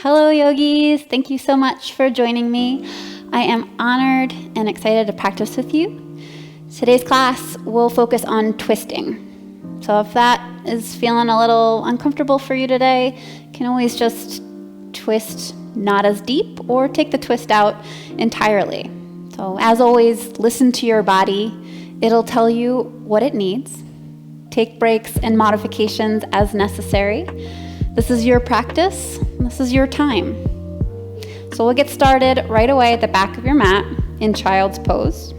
Hello, yogis. Thank you so much for joining me. I am honored and excited to practice with you. Today's class will focus on twisting. So if that is feeling a little uncomfortable for you today, you can always just twist not as deep or take the twist out entirely. So as always, listen to your body. It'll tell you what it needs. Take breaks and modifications as necessary. This is your practice. This is your time. So we'll get started right away at the back of your mat in child's pose.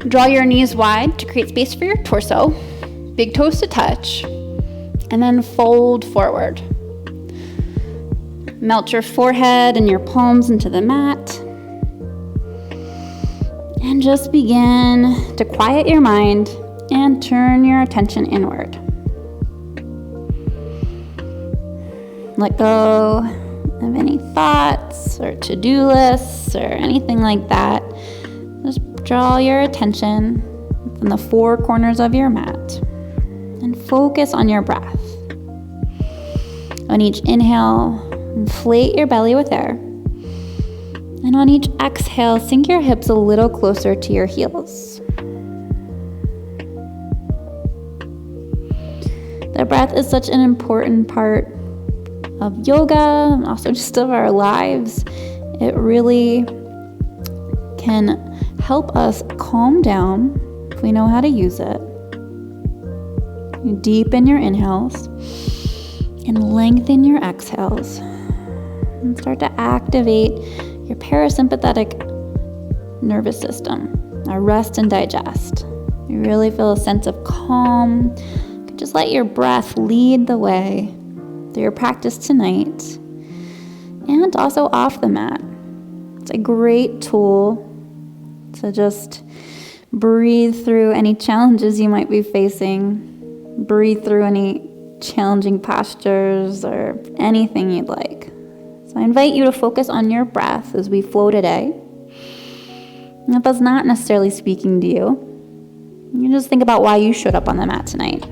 Draw your knees wide to create space for your torso. Big toes to touch. And then fold forward. Melt your forehead and your palms into the mat. And just begin to quiet your mind and turn your attention inward. Let go of any thoughts or to-do lists or anything like that. Just draw your attention from the four corners of your mat and focus on your breath. On each inhale, inflate your belly with air. And on each exhale, sink your hips a little closer to your heels. The breath is such an important part of yoga and also just of our lives. It really can help us calm down if we know how to use it. You deepen your inhales and lengthen your exhales and start to activate your parasympathetic nervous system, our rest and digest. You really feel a sense of calm. You can just let your breath lead the way through your practice tonight and also off the mat. It's a great tool to just breathe through any challenges you might be facing, breathe through any challenging postures or anything you'd like. So I invite you to focus on your breath as we flow today. And if that's not necessarily speaking to you, you just think about why you showed up on the mat tonight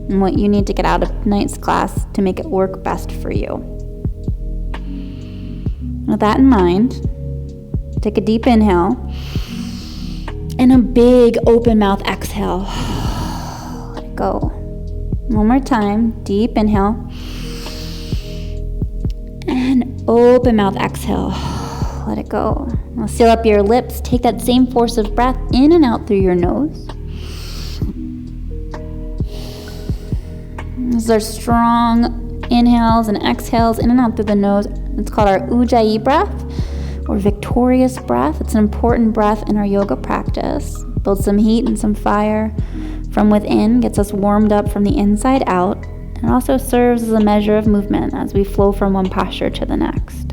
and what you need to get out of tonight's class to make it work best for you. With that in mind, take a deep inhale and a big open mouth exhale. Let it go. One more time, deep inhale and open mouth exhale. Let it go. Now seal up your lips. Take that same force of breath in and out through your nose. These are strong inhales and exhales in and out through the nose. It's called our Ujjayi breath or victorious breath. It's an important breath in our yoga practice. Builds some heat and some fire from within, gets us warmed up from the inside out, and also serves as a measure of movement as we flow from one posture to the next.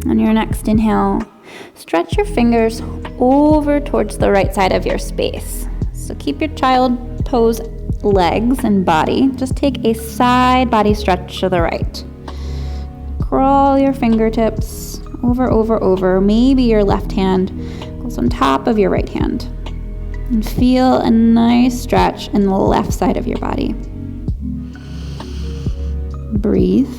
On your next inhale, stretch your fingers over towards the right side of your space. So keep your child pose legs and body. Just take a side body stretch to the right. Crawl your fingertips over. Maybe your left hand goes on top of your right hand. And feel a nice stretch in the left side of your body. Breathe.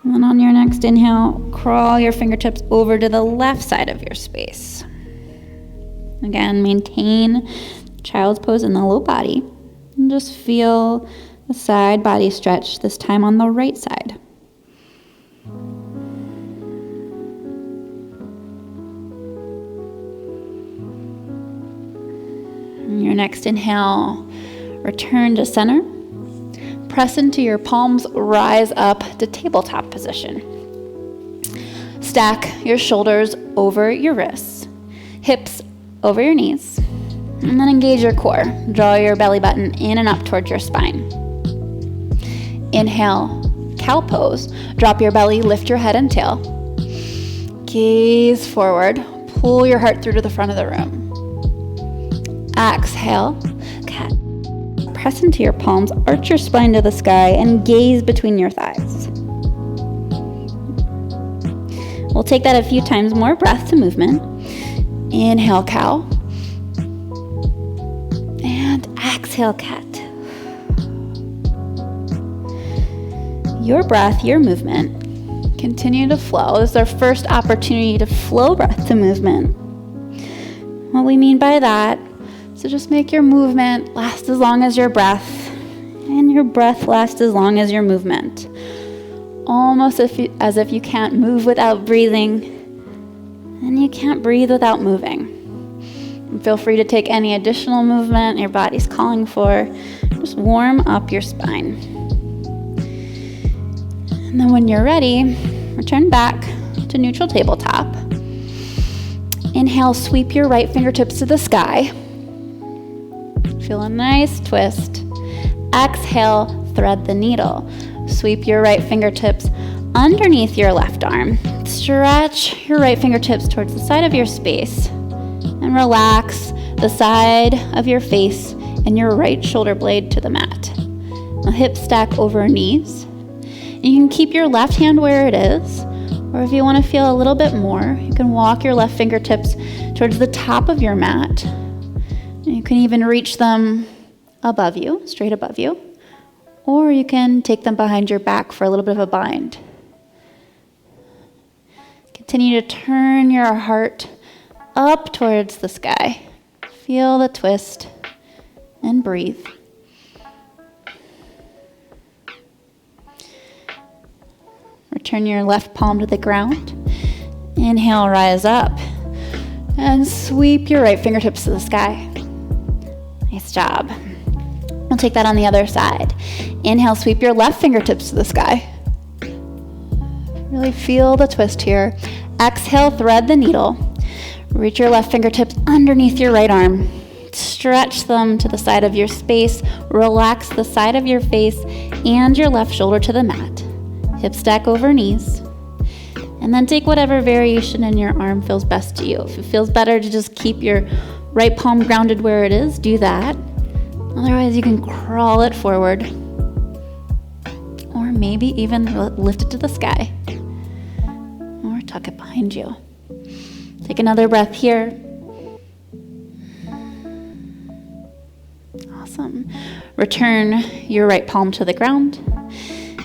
And on your next inhale, crawl your fingertips over to the left side of your space. Again, maintain child's pose in the low body. And just feel the side body stretch, this time on the right side. On your next inhale, return to center. Press into your palms, rise up to tabletop position. Stack your shoulders over your wrists, hips over your knees, and then engage your core. Draw your belly button in and up towards your spine. Inhale, cow pose. Drop your belly, lift your head and tail. Gaze forward, pull your heart through to the front of the room. Exhale, cat. Press into your palms, arch your spine to the sky, and gaze between your thighs. We'll take that a few times, more breath to movement. Inhale, cow. exhale, cat. Your breath, your movement, continue to flow. This is our first opportunity to flow breath to movement. What we mean by that, so just make your movement last as long as your breath, and your breath last as long as your movement. Almost as if you can't move without breathing, and you can't breathe without moving. And feel free to take any additional movement your body's calling for. Just warm up your spine. And then when you're ready, return back to neutral tabletop. Inhale, sweep your right fingertips to the sky. Feel a nice twist. Exhale, thread the needle. Sweep your right fingertips underneath your left arm. Stretch your right fingertips towards the side of your space and relax the side of your face and your right shoulder blade to the mat. Now hips stack over knees. You can keep your left hand where it is, or if you want to feel a little bit more, you can walk your left fingertips towards the top of your mat. You can even reach them above you, straight above you, or you can take them behind your back for a little bit of a bind. Continue to turn your heart up towards the sky. Feel the twist and breathe. Return your left palm to the ground. Inhale, rise up. And sweep your right fingertips to the sky. Nice job. We'll take that on the other side. Inhale, sweep your left fingertips to the sky. Really feel the twist here. Exhale, thread the needle. Reach your left fingertips underneath your right arm. Stretch them to the side of your space. Relax the side of your face and your left shoulder to the mat. Hips stack over knees. And then take whatever variation in your arm feels best to you. If it feels better to just keep your right palm grounded where it is, do that. Otherwise, you can crawl it forward. Or maybe even lift it to the sky. Or tuck it behind you. Take another breath here. Awesome. Return your right palm to the ground.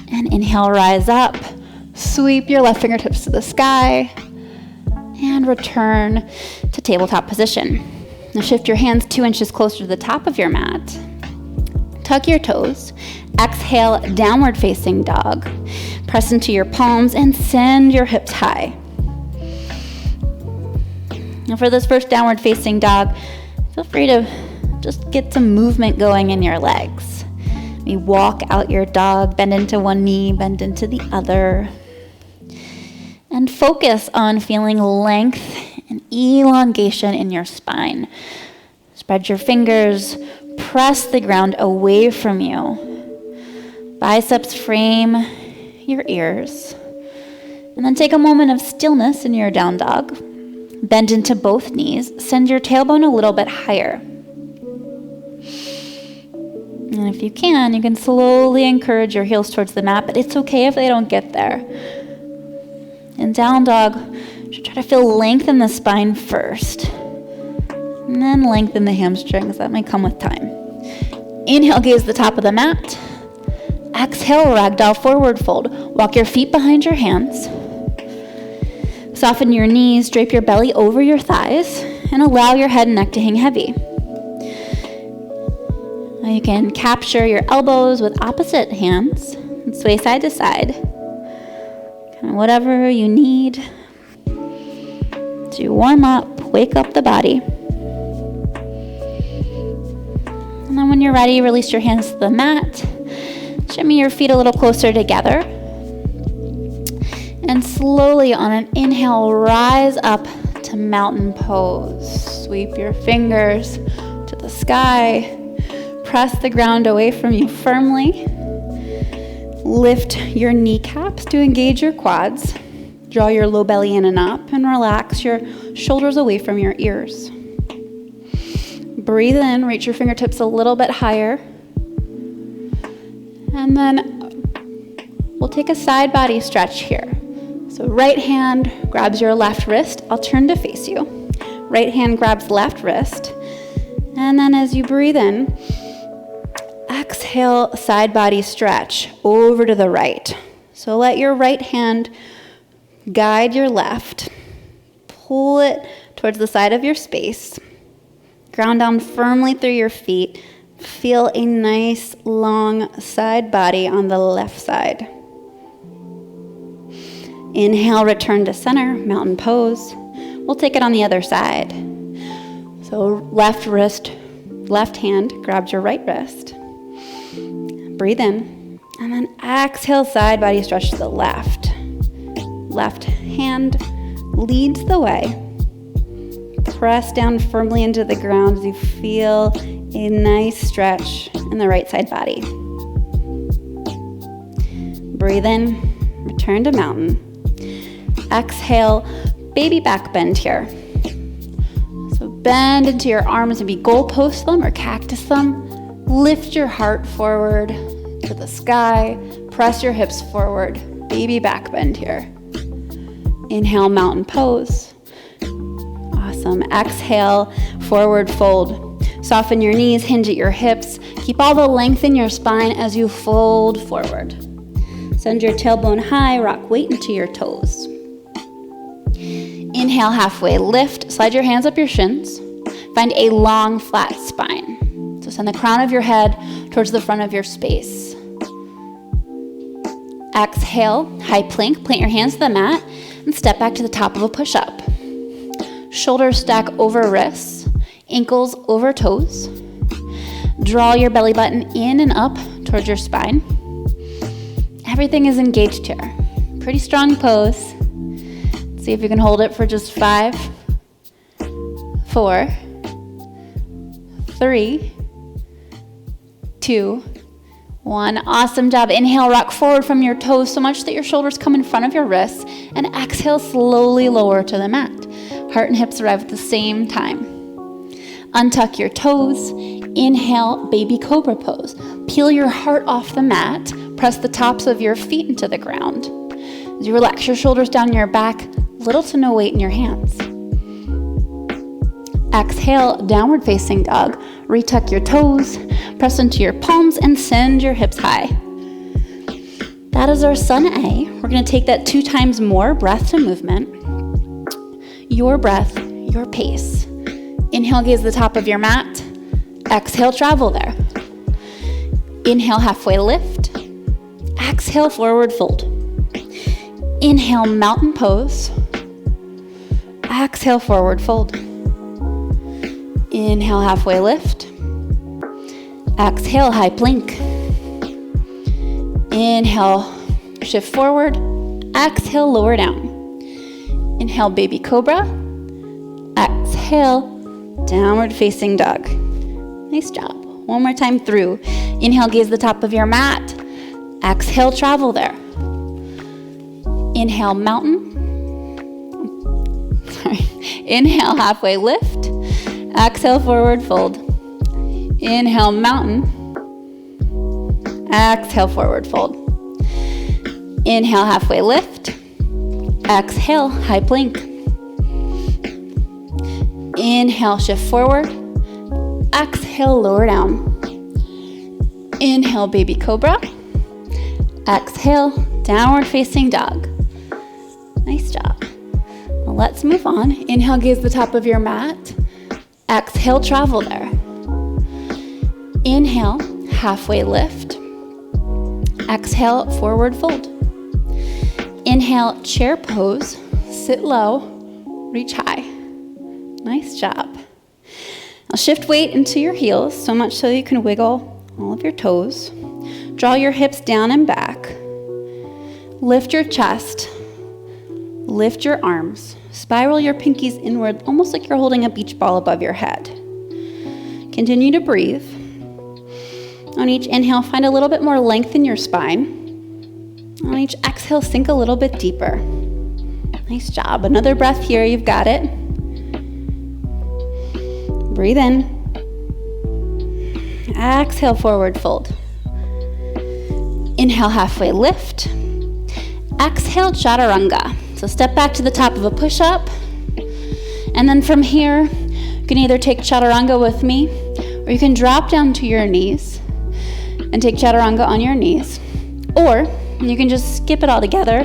And inhale, rise up. Sweep your left fingertips to the sky. And return to tabletop position. Now shift your hands 2 inches closer to the top of your mat. Tuck your toes. Exhale, downward facing dog. Press into your palms and send your hips high. Now for this first downward facing dog, feel free to just get some movement going in your legs. Maybe walk out your dog, bend into one knee, bend into the other. And focus on feeling length and elongation in your spine. Spread your fingers, press the ground away from you. Biceps frame your ears. And then take a moment of stillness in your down dog. Bend into both knees. Send your tailbone a little bit higher. And if you can slowly encourage your heels towards the mat, but it's okay if they don't get there. In down dog, you should try to feel length in the spine first. And then lengthen the hamstrings. That might come with time. Inhale, gaze the top of the mat. Exhale, ragdoll forward fold. Walk your feet behind your hands. Soften your knees, drape your belly over your thighs, and allow your head and neck to hang heavy. Now you can capture your elbows with opposite hands and sway side to side. Kind of whatever you need to warm up, wake up the body. And then when you're ready, release your hands to the mat. Shimmy your feet a little closer together. And slowly on an inhale, rise up to mountain pose. Sweep your fingers to the sky. Press the ground away from you firmly. Lift your kneecaps to engage your quads. Draw your low belly in and up and relax your shoulders away from your ears. Breathe in, reach your fingertips a little bit higher. And then we'll take a side body stretch here. So right hand grabs your left wrist. I'll turn to face you. Right hand grabs left wrist. And then as you breathe in, Exhale, side body stretch over to the right. So let your right hand guide your left. Pull it towards the side of your space. Ground down firmly through your feet. Feel a nice long side body on the left side. Inhale, return to center, mountain pose. We'll take it on the other side. So left hand grabs your right wrist. Breathe in, and then exhale, side body stretch to the left. Left hand leads the way. Press down firmly into the ground as you feel a nice stretch in the right side body. Breathe in, return to mountain. Exhale, baby back bend here. So bend into your arms, maybe goalpost them or cactus them. Lift your heart forward to the sky. Press your hips forward. Baby back bend here. Inhale, mountain pose. Awesome. Exhale, forward fold. Soften your knees, hinge at your hips. Keep all the length in your spine as you fold forward. Send your tailbone high, rock weight into your toes. Inhale, halfway lift. Slide your hands up your shins. Find a long, flat spine. So send the crown of your head towards the front of your space. Exhale, high plank. Plant your hands to the mat and step back to the top of a push-up. Shoulders stack over wrists, ankles over toes. Draw your belly button in and up towards your spine. Everything is engaged here. Pretty strong pose. See if you can hold it for just 5, 4, 3, 2, 1. Awesome job. Inhale, rock forward from your toes so much that your shoulders come in front of your wrists. And exhale, slowly lower to the mat. Heart and hips arrive at the same time. Untuck your toes. Inhale, baby cobra pose. Peel your heart off the mat. Press the tops of your feet into the ground. As you relax your shoulders down your back, little to no weight in your hands. Exhale, downward facing dog. Retuck your toes, press into your palms, and send your hips high. That is our Sun A. We're going to take that 2 times more breath to movement. Your breath, your pace. Inhale, gaze the top of your mat. Exhale, travel there. Inhale, halfway lift. Exhale, forward fold. Inhale, mountain pose. Exhale, forward fold. Inhale, halfway lift. Exhale, high plank. Inhale, shift forward. Exhale, lower down. Inhale, baby cobra. Exhale, downward facing dog. Nice job. One more time through. Inhale, gaze the top of your mat. Exhale, travel there. Inhale, mountain. Inhale, halfway lift. Exhale, forward fold. Inhale, mountain. Exhale, forward fold. Inhale, halfway lift. Exhale, high plank. Inhale, shift forward. Exhale, lower down. Inhale, baby cobra. Exhale, downward facing dog. Nice job. Well, let's move on. Inhale, gaze the top of your mat. Exhale, travel there. Inhale, halfway lift. Exhale, forward fold. Inhale, chair pose. Sit low, reach high. Nice job. Now shift weight into your heels so much so you can wiggle all of your toes. Draw your hips down and back. Lift your chest. Lift your arms. Spiral your pinkies inward, almost like you're holding a beach ball above your head. Continue to breathe. On each inhale, find a little bit more length in your spine. On each exhale, sink a little bit deeper. Nice job. Another breath here. You've got it. Breathe in. Exhale, forward fold. Inhale, halfway lift. Exhale, chaturanga. So step back to the top of a push-up. And then from here, you can either take chaturanga with me, or you can drop down to your knees. and take chaturanga on your knees. Or you can just skip it all together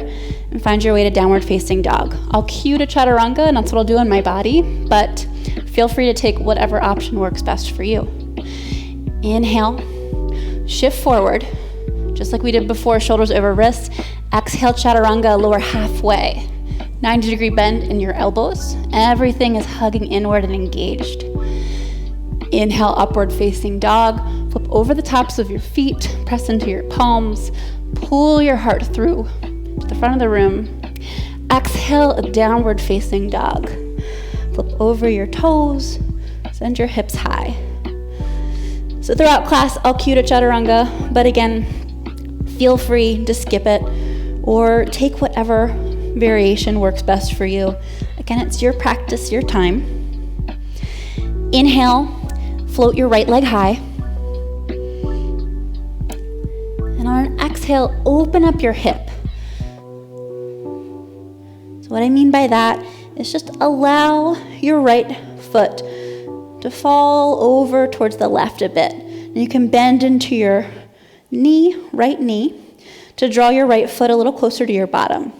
and find your way to downward facing dog. I'll cue to chaturanga, and that's what I'll do in my body, but feel free to take whatever option works best for you. Inhale, shift forward, just like we did before, shoulders over wrists. Exhale, chaturanga, lower halfway. 90-degree bend in your elbows. Everything is hugging inward and engaged. Inhale, upward facing dog. Flip over the tops of your feet, press into your palms. Pull your heart through to the front of the room. Exhale, a downward facing dog. Flip over your toes, send your hips high. So throughout class, I'll cue to chaturanga, but again, feel free to skip it or take whatever variation works best for you. Again, it's your practice, your time. Inhale, float your right leg high. And on an exhale, open up your hip. So what I mean by that is just allow your right foot to fall over towards the left a bit. And you can bend into your knee, right knee, to draw your right foot a little closer to your bottom.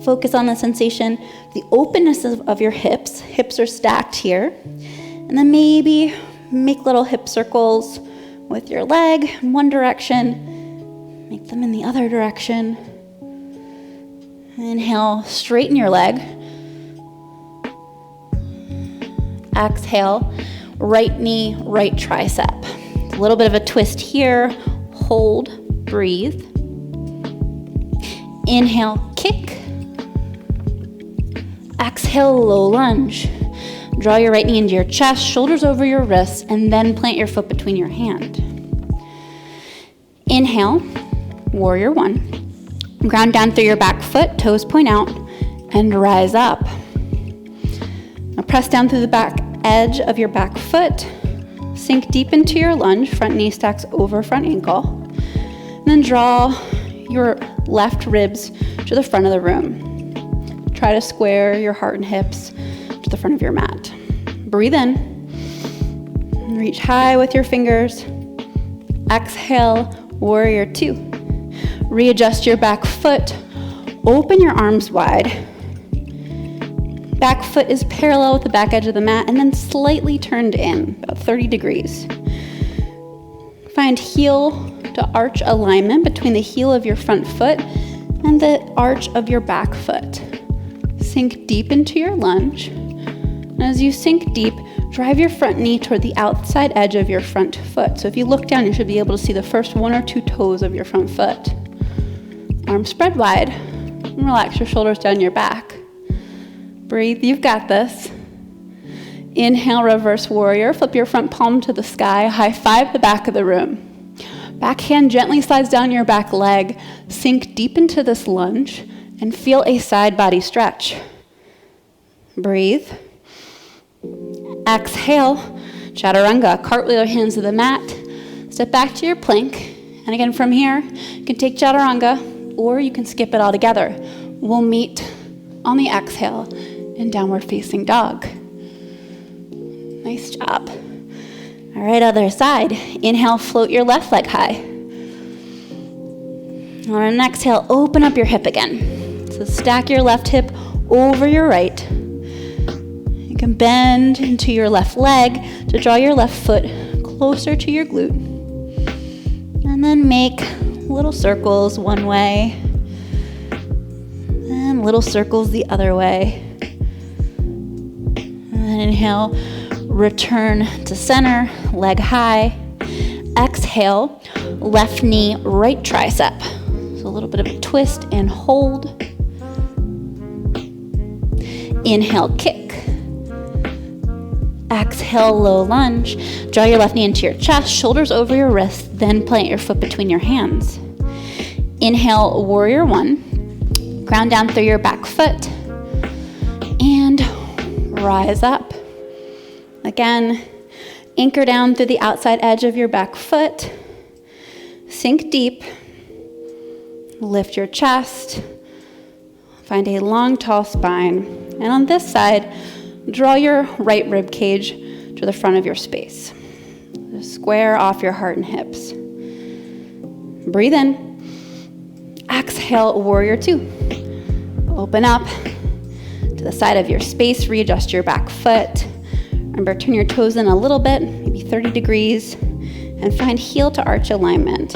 Focus on the sensation, the openness of your hips. Hips are stacked here. And then maybe make little hip circles with your leg in one direction. Make them in the other direction. Inhale, straighten your leg. Exhale, right knee, right tricep. A little bit of a twist here. Hold, breathe. Inhale, kick. Exhale, low lunge. Draw your right knee into your chest, shoulders over your wrists, and then plant your foot between your hand. Inhale, warrior one. Ground down through your back foot, toes point out, and rise up. Now press down through the back edge of your back foot. Sink deep into your lunge, front knee stacks over front ankle. And then draw your left ribs to the front of the room. Try to square your heart and hips to the front of your mat. Breathe in. Reach high with your fingers. Exhale, warrior two. Readjust your back foot. Open your arms wide. Back foot is parallel with the back edge of the mat and then slightly turned in, about 30 degrees. Find heel to arch alignment between the heel of your front foot and the arch of your back foot. Sink deep into your lunge. And as you sink deep, drive your front knee toward the outside edge of your front foot. So if you look down, you should be able to see the first one or two toes of your front foot. Arms spread wide. And relax your shoulders down your back. Breathe, you've got this. Inhale, reverse warrior. Flip your front palm to the sky. High five the back of the room. Back hand gently slides down your back leg. Sink deep into this lunge and feel a side body stretch. Breathe. Exhale, chaturanga. Cartwheel your hands to the mat. Step back to your plank. And again, from here, you can take chaturanga or you can skip it all together. We'll meet on the exhale in downward facing dog. Nice job. All right, other side. Inhale, float your left leg high. On an exhale, open up your hip again. So stack your left hip over your right. You can bend into your left leg to draw your left foot closer to your glute. And then make little circles one way and little circles the other way. And inhale, return to center, leg high. Exhale, left knee, right tricep. So a little bit of a twist and hold. Inhale, kick. Exhale, low lunge. Draw your left knee into your chest, shoulders over your wrists, then plant your foot between your hands. Inhale, warrior one. Ground down through your back foot. And rise up. Again, anchor down through the outside edge of your back foot. Sink deep. Lift your chest. Find a long, tall spine. And on this side, draw your right rib cage to the front of your space. Just square off your heart and hips. Breathe in. Exhale, warrior two. Open up to the side of your space. Readjust your back foot. Remember, turn your toes in a little bit, maybe 30 degrees, and find heel to arch alignment.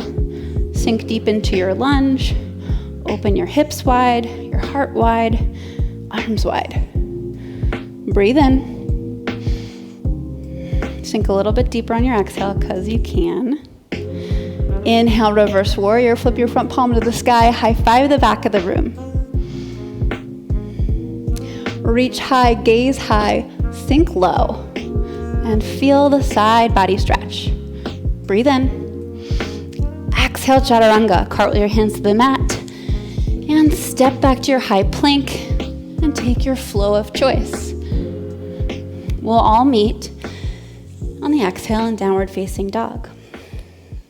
Sink deep into your lunge. Open your hips wide, your heart wide, arms wide. Breathe in. Sink a little bit deeper on your exhale because you can. Inhale, reverse warrior. Flip your front palm to the sky. High five the back of the room. Reach high, gaze high, sink low, and feel the side body stretch. Breathe in. Exhale, chaturanga. Cartwheel your hands to the mat. And step back to your high plank and take your flow of choice. We'll all meet on the exhale in downward facing dog.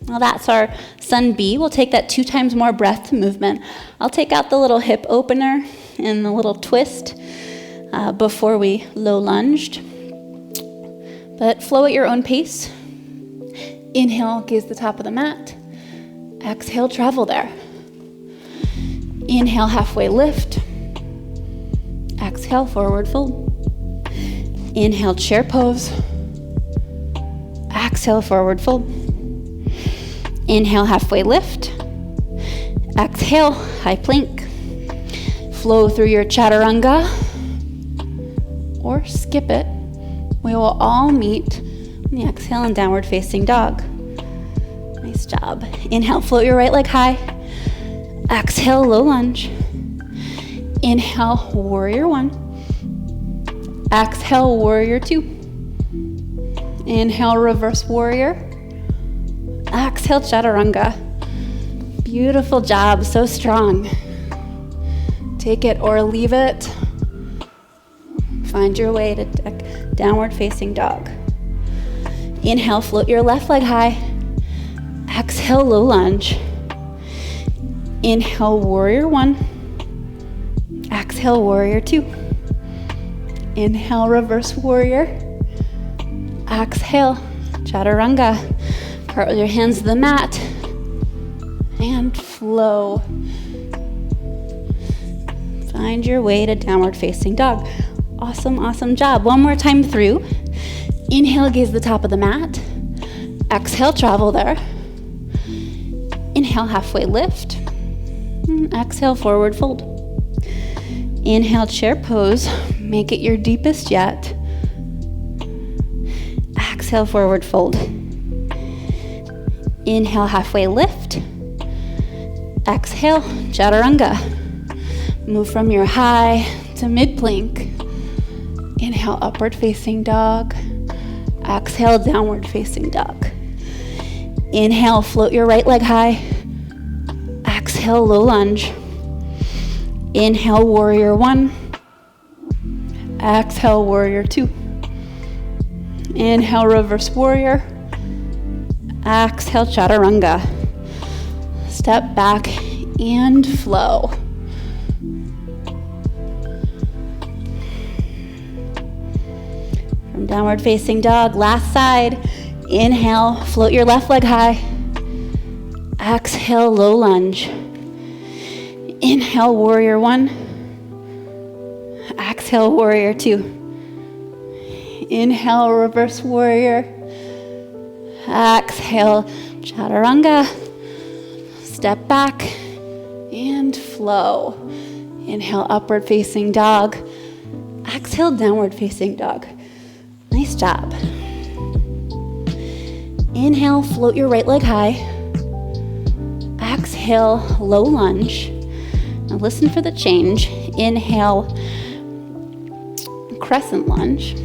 Now that's our sun B. We'll take that 2 times more breath to movement. I'll take out the little hip opener and the little twist before we low lunged. But flow at your own pace. Inhale, gaze the top of the mat. Exhale, travel there. Inhale, halfway lift. Exhale, forward fold. Inhale, chair pose. Exhale, forward fold. Inhale, halfway lift. Exhale, high plank. Flow through your chaturanga or skip it. We will all meet on the exhale in downward facing dog. Nice job. Inhale, float your right leg high. Exhale, low lunge. Inhale, warrior one. Exhale, warrior two. Inhale, reverse warrior. Exhale, chaturanga. Beautiful job, so strong. Take it or leave it. Find your way to downward facing dog. Inhale, float your left leg high. Exhale, low lunge. Inhale, warrior one. Exhale, warrior two. Inhale, reverse warrior. Exhale, chaturanga. Cartwheel your hands to the mat and flow. Find your way to downward facing dog. Awesome, awesome job. One more time through. Inhale, gaze the top of the mat. Exhale, travel there. Inhale, halfway lift. Exhale, forward fold. Inhale, chair pose. Make it your deepest yet. Exhale, forward fold. Inhale, halfway lift. Exhale, chaturanga. Move from your high to mid plank. Inhale, upward facing dog. Exhale, downward facing dog. Inhale, float your right leg high. Exhale, low lunge. Inhale, warrior one. Exhale, warrior two. Inhale, reverse warrior. Exhale, chaturanga. Step back and flow. From downward facing dog, last side. Inhale, float your left leg high. Exhale, low lunge. Inhale, warrior one. Exhale, warrior two. Inhale, reverse warrior. Exhale, chaturanga. Step back and flow. Inhale, upward facing dog. Exhale, downward facing dog. Nice job. Inhale, float your right leg high. Exhale, low lunge. Now listen for the change. Inhale, crescent lunge.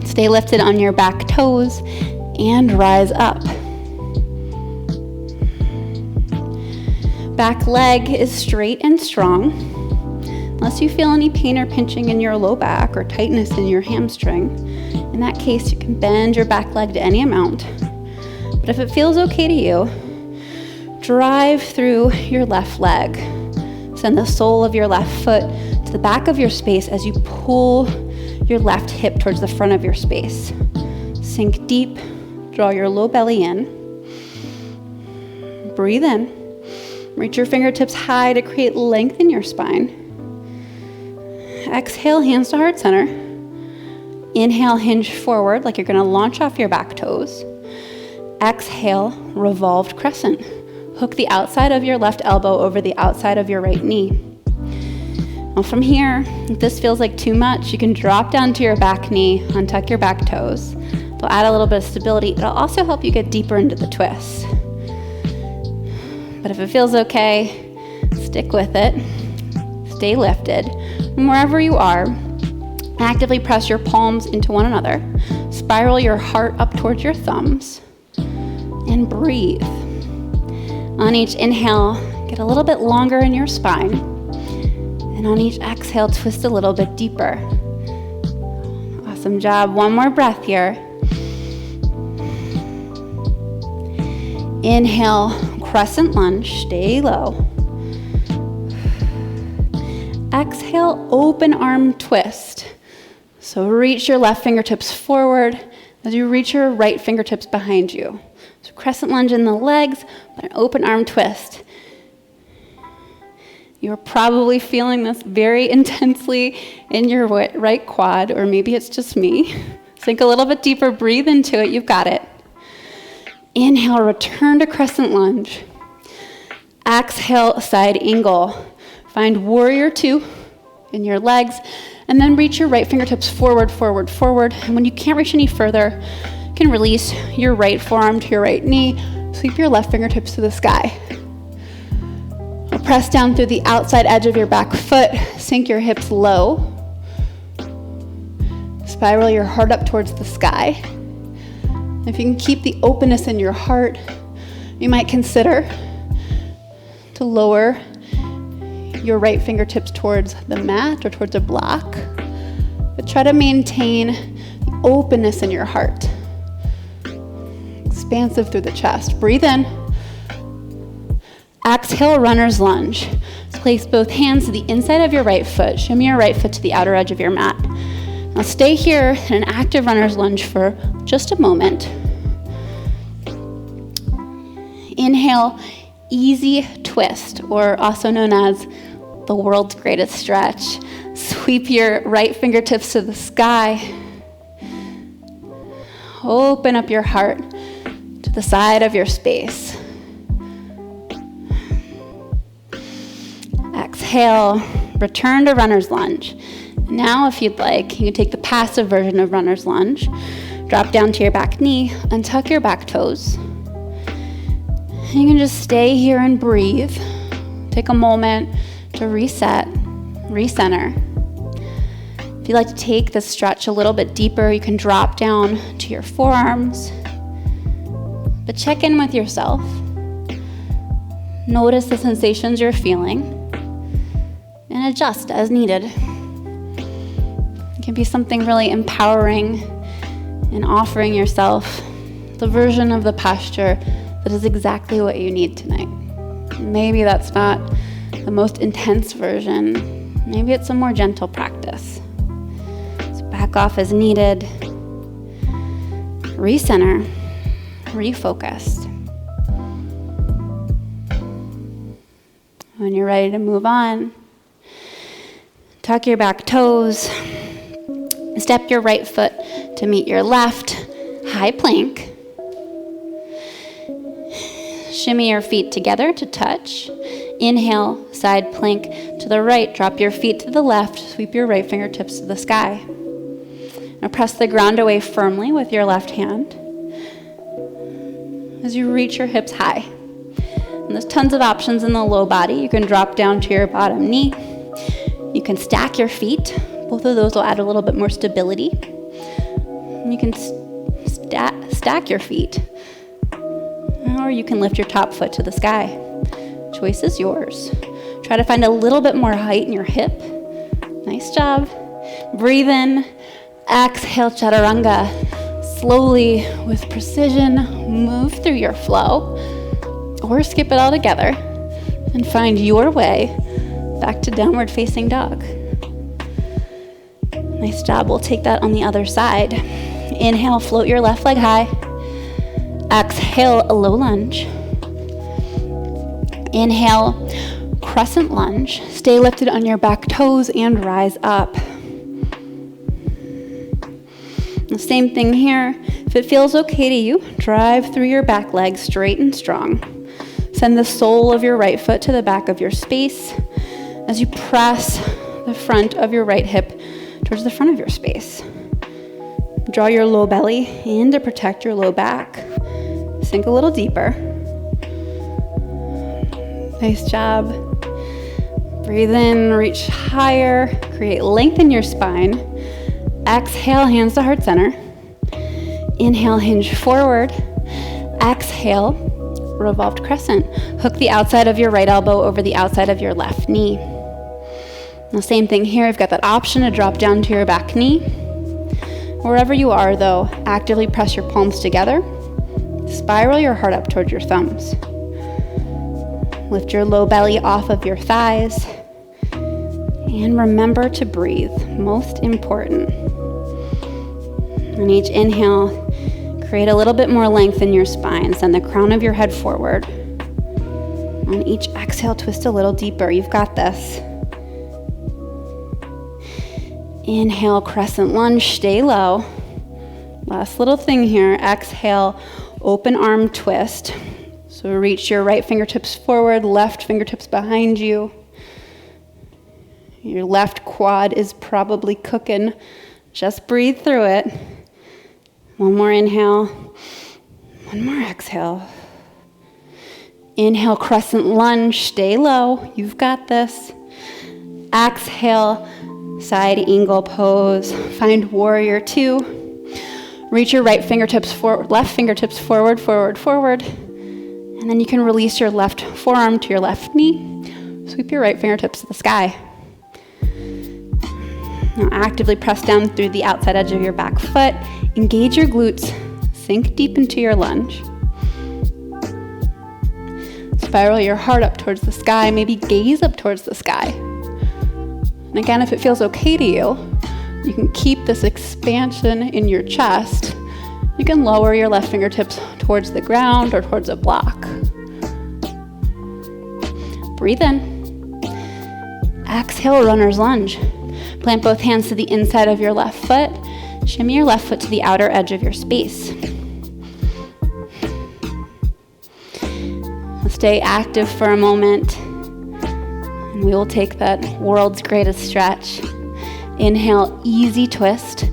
Stay lifted on your back toes and rise up. Back leg is straight and strong. Unless you feel any pain or pinching in your low back or tightness in your hamstring, in that case, you can bend your back leg to any amount. But if it feels okay to you, drive through your left leg. Send the sole of your left foot to the back of your space as you pull your left hip towards the front of your space. Sink deep, Draw your low belly in. Breathe in. Reach your fingertips high to create length in your spine. Exhale, hands to heart center. Inhale, hinge forward like you're going to launch off your back toes. Exhale, revolved crescent. Hook the outside of your left elbow over the outside of your right knee. Now from here, if this feels like too much, you can drop down to your back knee, untuck your back toes. It'll add a little bit of stability. It'll also help you get deeper into the twist. But if it feels okay, stick with it. Stay lifted. And wherever you are, actively press your palms into one another. Spiral your heart up towards your thumbs. And breathe. On each inhale, get a little bit longer in your spine. And on each exhale, twist a little bit deeper. Awesome job. One more breath here. Inhale, crescent lunge, stay low. Exhale, open arm twist. So reach your left fingertips forward as you reach your right fingertips behind you. So crescent lunge in the legs, but an open arm twist. You're probably feeling this very intensely in your right quad, or maybe it's just me. Sink a little bit deeper, breathe into it, you've got it. Inhale, return to crescent lunge. Exhale, side angle. Find warrior two in your legs, and then reach your right fingertips forward, forward, forward. And when you can't reach any further, you can release your right forearm to your right knee, sweep your left fingertips to the sky. Press down through the outside edge of your back foot, sink your hips low. Spiral your heart up towards the sky. If you can keep the openness in your heart, you might consider to lower your right fingertips towards the mat or towards a block, but try to maintain the openness in your heart. Expansive through the chest. Breathe in. Exhale, runner's lunge. Place both hands to the inside of your right foot. Shimmy your right foot to the outer edge of your mat. Now stay here in an active runner's lunge for just a moment. Inhale, easy twist, or also known as the world's greatest stretch. Sweep your right fingertips to the sky. Open up your heart to the side of your space. Exhale, return to runner's lunge. Now, if you'd like, you can take the passive version of runner's lunge. Drop down to your back knee, untuck your back toes. You can just stay here and breathe. Take a moment to reset, recenter. If you'd like to take this stretch a little bit deeper, you can drop down to your forearms. But check in with yourself. Notice the sensations you're feeling and adjust as needed. It can be something really empowering in offering yourself the version of the posture that is exactly what you need tonight. Maybe that's not the most intense version. Maybe it's a more gentle practice. So back off as needed. Recenter. Refocus. When you're ready to move on, tuck your back toes. Step your right foot to meet your left. High plank. Shimmy your feet together to touch. Inhale, side plank to the right. Drop your feet to the left. Sweep your right fingertips to the sky. Now press the ground away firmly with your left hand as you reach your hips high. And there's tons of options in the low body. You can drop down to your bottom knee. You can stack your feet. Both of those will add a little bit more stability. And you can stack your feet. Or you can lift your top foot to the sky. Choice is yours. Try to find a little bit more height in your hip. Nice job. Breathe in. Exhale, chaturanga. Slowly, with precision, move through your flow. Or skip it all together and find your way back to downward facing dog. Nice job. We'll take that on the other side. Inhale, float your left leg high. Exhale, a low lunge. Inhale, crescent lunge. Stay lifted on your back toes and rise up. The same thing here. If it feels okay to you, drive through your back leg straight and strong. Send the sole of your right foot to the back of your space as you press the front of your right hip towards the front of your space. Draw your low belly in to protect your low back. Sink a little deeper. Nice job. Breathe in, reach higher, create length in your spine. Exhale, hands to heart center. Inhale, hinge forward. Exhale, revolved crescent. Hook the outside of your right elbow over the outside of your left knee. The same thing here, you've got that option to drop down to your back knee. Wherever you are though, actively press your palms together. Spiral your heart up towards your thumbs. Lift your low belly off of your thighs. And remember to breathe, most important. On each inhale, create a little bit more length in your spine. Send the crown of your head forward. On each exhale, twist a little deeper. You've got this. Inhale, crescent lunge, stay low. Last little thing here, exhale, open arm twist. So reach your right fingertips forward, left fingertips behind you. Your left quad is probably cooking. Just breathe through it. One more inhale. One more exhale. Inhale, crescent lunge, stay low. You've got this. Exhale, side angle pose. Find warrior two. Reach your right fingertips forward, left fingertips forward, forward, forward. And then you can release your left forearm to your left knee. Sweep your right fingertips to the sky. Now actively press down through the outside edge of your back foot. Engage your glutes. Sink deep into your lunge. Spiral your heart up towards the sky. Maybe gaze up towards the sky. And again, if it feels okay to you, you can keep this expansion in your chest. You can lower your left fingertips towards the ground or towards a block. Breathe in. Exhale, runner's lunge. Plant both hands to the inside of your left foot. Shimmy your left foot to the outer edge of your space. Stay active for a moment. And we will take that world's greatest stretch. Inhale, easy twist.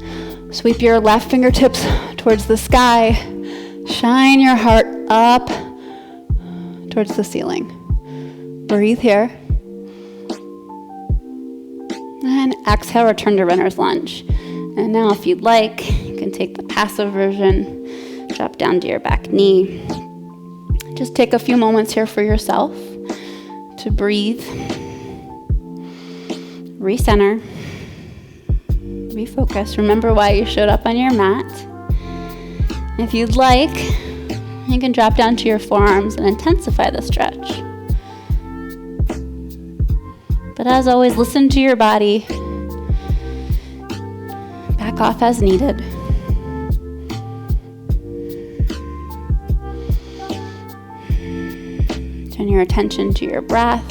Sweep your left fingertips towards the sky. Shine your heart up towards the ceiling. Breathe here. And exhale, return to runner's lunge. And now if you'd like, you can take the passive version, drop down to your back knee. Just take a few moments here for yourself to breathe, recenter, refocus. Remember why you showed up on your mat. If you'd like, you can drop down to your forearms and intensify the stretch. But as always, listen to your body. Back off as needed. Turn your attention to your breath.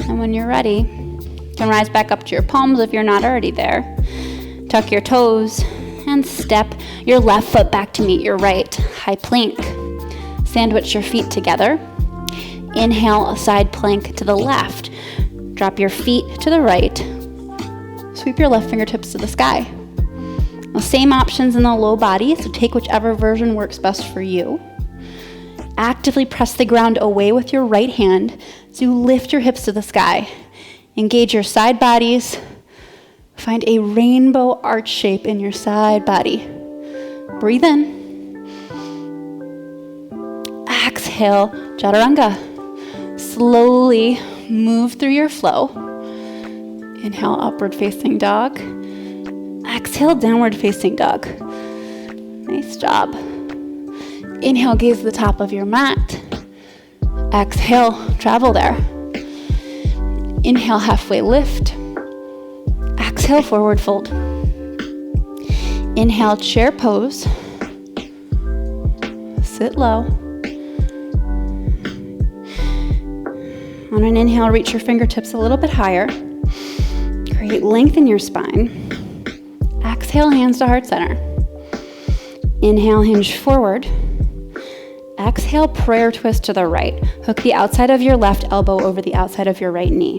And when you're ready, you can rise back up to your palms if you're not already there. Tuck your toes and step your left foot back to meet your right. High plank. Sandwich your feet together. Inhale, a side plank to the left. Drop your feet to the right. Sweep your left fingertips to the sky. Now, same options in the low body, so take whichever version works best for you. Actively press the ground away with your right hand as you lift your hips to the sky. Engage your side bodies. Find a rainbow arch shape in your side body. Breathe in. Exhale, chaturanga. Slowly move through your flow. Inhale, upward facing dog. Exhale, downward facing dog. Nice job. Inhale, gaze the top of your mat. Exhale, travel there. Inhale, halfway lift. Exhale, forward fold. Inhale, chair pose. Sit low. On an inhale, reach your fingertips a little bit higher. Create length in your spine. Exhale, hands to heart center. Inhale, hinge forward. Exhale, prayer twist to the right. Hook the outside of your left elbow over the outside of your right knee.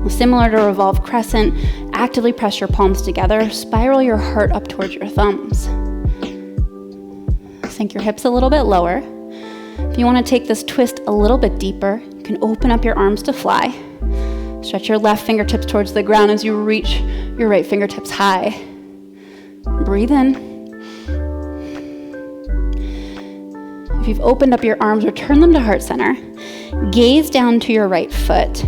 Similar to revolve crescent, actively press your palms together. Spiral your heart up towards your thumbs. Sink your hips a little bit lower. If you want to take this twist a little bit deeper, you can open up your arms to fly. Stretch your left fingertips towards the ground as you reach your right fingertips high. Breathe in. If you've opened up your arms, return them to heart center. Gaze down to your right foot.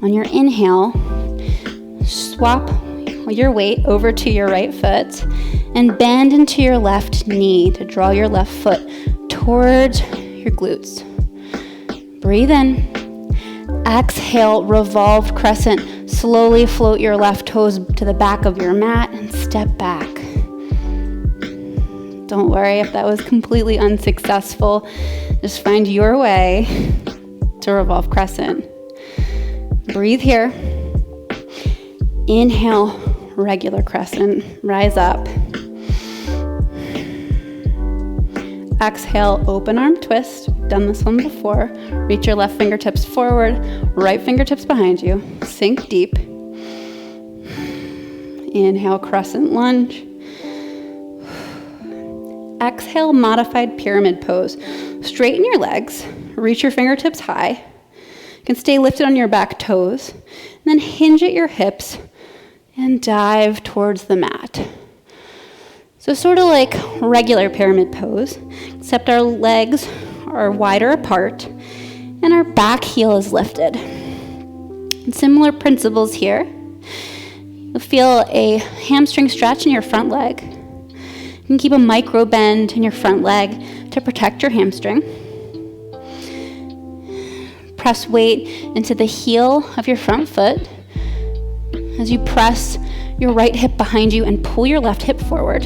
On your inhale, swap your weight over to your right foot and bend into your left knee to draw your left foot towards your glutes. Breathe in. Exhale, revolved crescent. Slowly float your left toes to the back of your mat and step back. Don't worry if that was completely unsuccessful. Just find your way to revolve crescent. Breathe here. Inhale, regular crescent. Rise up. Exhale, open arm twist. Done this one before. Reach your left fingertips forward, right fingertips behind you. Sink deep. Inhale, crescent lunge. Exhale, modified pyramid pose. Straighten your legs. Reach your fingertips high. You can stay lifted on your back toes, and then hinge at your hips and dive towards the mat. So sort of like regular pyramid pose, except our legs are wider apart and our back heel is lifted. And similar principles here. You'll feel a hamstring stretch in your front leg. You can keep a micro bend in your front leg to protect your hamstring. Press weight into the heel of your front foot as you press your right hip behind you and pull your left hip forward.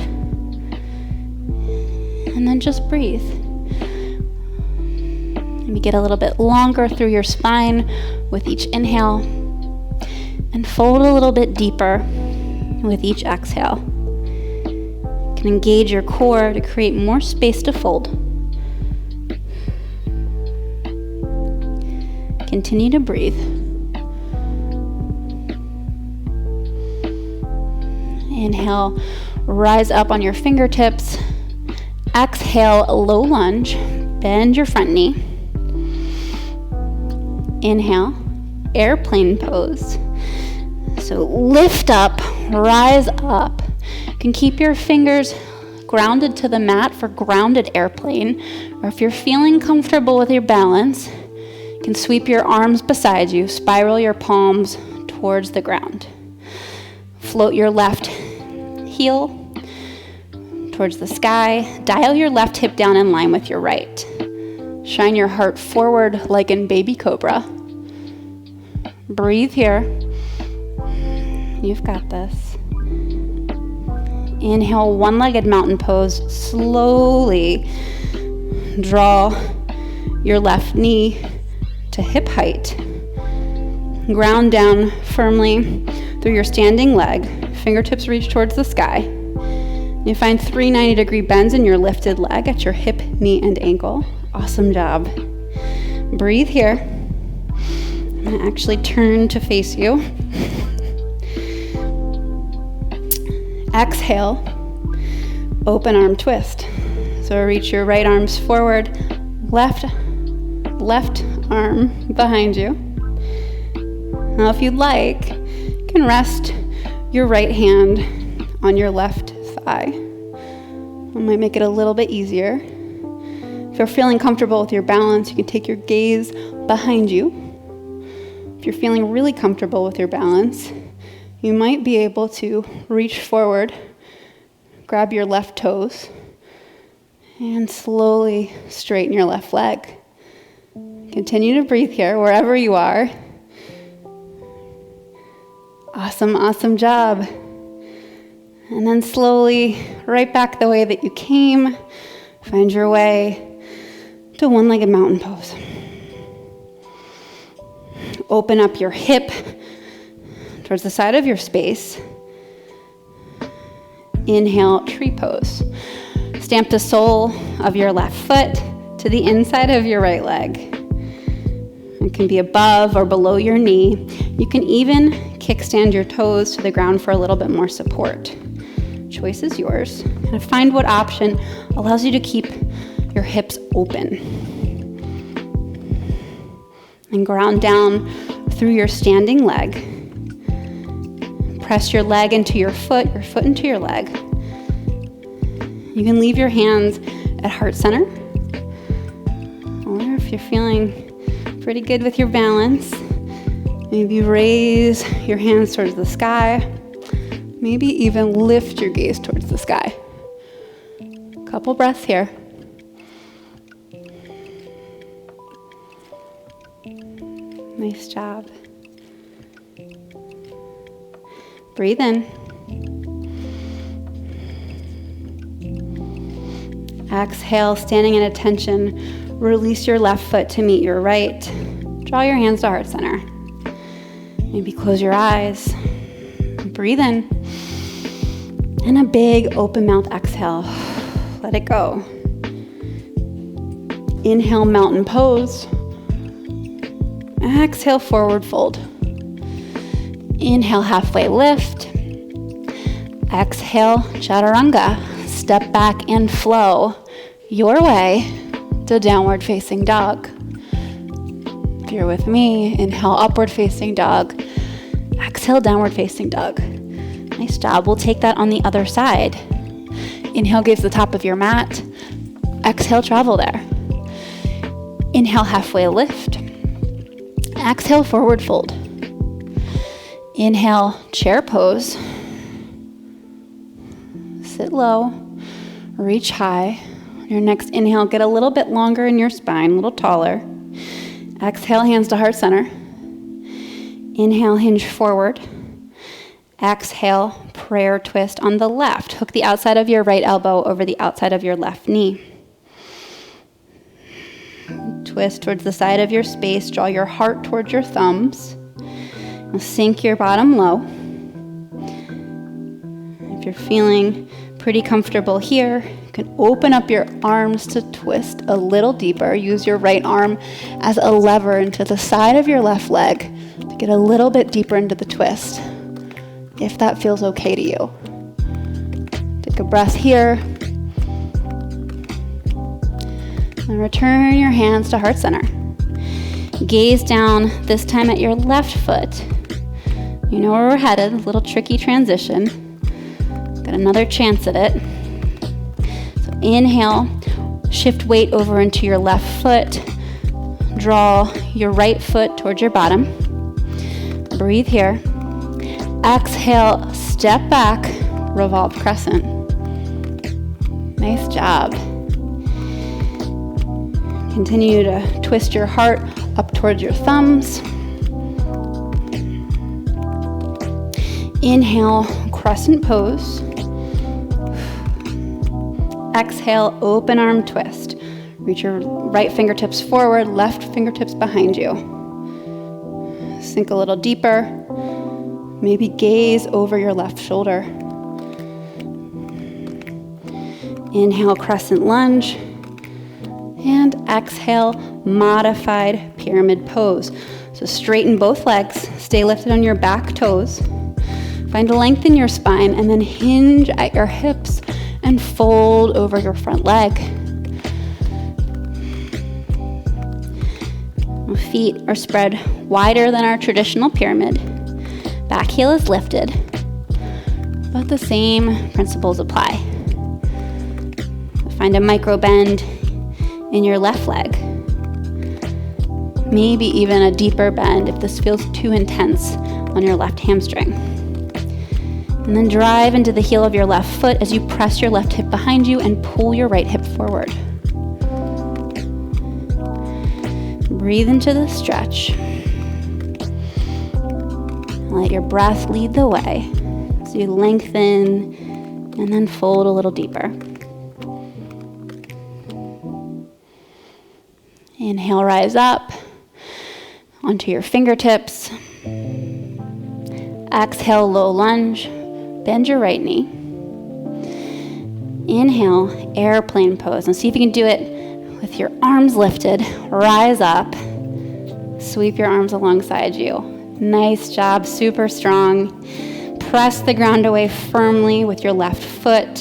And then just breathe. Maybe get a little bit longer through your spine with each inhale and fold a little bit deeper with each exhale. You can engage your core to create more space to fold. Continue to breathe. Inhale, rise up on your fingertips. Exhale, low lunge. Bend your front knee. Inhale, airplane pose. So lift up, rise up. You can keep your fingers grounded to the mat for grounded airplane, or if you're feeling comfortable with your balance, you can sweep your arms beside you, spiral your palms towards the ground. Float your left heel towards the sky. Dial your left hip down in line with your right. Shine your heart forward like in baby cobra. Breathe here. You've got this. Inhale, one-legged mountain pose. Slowly draw your left knee to hip height. Ground down firmly through your standing leg. Fingertips reach towards the sky. You find 3 90-degree bends in your lifted leg at your hip, knee, and ankle. Awesome job. Breathe here. I'm going to actually turn to face you. Exhale, open arm twist. So reach your right arms forward, left arm behind you. Now if you'd like, you can rest your right hand on your left thigh. It might make it a little bit easier. If you're feeling comfortable with your balance, you can take your gaze behind you. If you're feeling really comfortable with your balance, you might be able to reach forward, grab your left toes, and slowly straighten your left leg. Continue to breathe here, wherever you are. Awesome, awesome job. And then slowly, right back the way that you came, find your way to one-legged mountain pose. Open up your hip towards the side of your space. Inhale, tree pose. Stamp the sole of your left foot to the inside of your right leg. It can be above or below your knee. You can even kickstand your toes to the ground for a little bit more support. Choice is yours. And find what option allows you to keep your hips open. And ground down through your standing leg. Press your leg into your foot into your leg. You can leave your hands at heart center. Or if you're feeling pretty good with your balance, maybe raise your hands towards the sky. Maybe even lift your gaze towards the sky. Couple breaths here. Nice job. Breathe in. Exhale, standing in attention. Release your left foot to meet your right. Draw your hands to heart center. Maybe close your eyes. Breathe in. And a big open mouth exhale. Let it go. Inhale, mountain pose. Exhale, forward fold. Inhale, halfway lift. Exhale, chaturanga. Step back and flow your way to downward facing dog. If you're with me, inhale, upward facing dog. Exhale, downward facing dog. Nice job. We'll take that on the other side. Inhale, gaze the top of your mat. Exhale, travel there. Inhale, halfway lift. Exhale, forward fold. Inhale, chair pose. Sit low, reach high. On your next inhale, get a little bit longer in your spine, a little taller. Exhale, hands to heart center. Inhale, hinge forward. Exhale, prayer twist on the left. Hook the outside of your right elbow over the outside of your left knee. Twist towards the side of your space. Draw your heart towards your thumbs. Sink your bottom low. If you're feeling pretty comfortable here, you can open up your arms to twist a little deeper. Use your right arm as a lever into the side of your left leg to get a little bit deeper into the twist, if that feels okay to you. Take a breath here. And return your hands to heart center. Gaze down, this time at your left foot. You know where we're headed, a little tricky transition. Got another chance at it. So inhale, shift weight over into your left foot. Draw your right foot towards your bottom. Breathe here. Exhale, step back, revolve crescent. Nice job. Continue to twist your heart up towards your thumbs. Inhale, crescent pose. Exhale, open arm twist. Reach your right fingertips forward, left fingertips behind you. Sink a little deeper. Maybe gaze over your left shoulder. Inhale, crescent lunge. And exhale, modified pyramid pose. So straighten both legs, stay lifted on your back toes. Find a length in your spine and then hinge at your hips and fold over your front leg. Feet are spread wider than our traditional pyramid. Back heel is lifted, but the same principles apply. Find a micro bend in your left leg. Maybe even a deeper bend if this feels too intense on your left hamstring. And then drive into the heel of your left foot as you press your left hip behind you and pull your right hip forward. Breathe into the stretch. Let your breath lead the way. So you lengthen and then fold a little deeper. Inhale, rise up onto your fingertips. Exhale, low lunge. Bend your right knee. Inhale, airplane pose. And see if you can do it with your arms lifted. Rise up. Sweep your arms alongside you. Nice job, super strong. Press the ground away firmly with your left foot.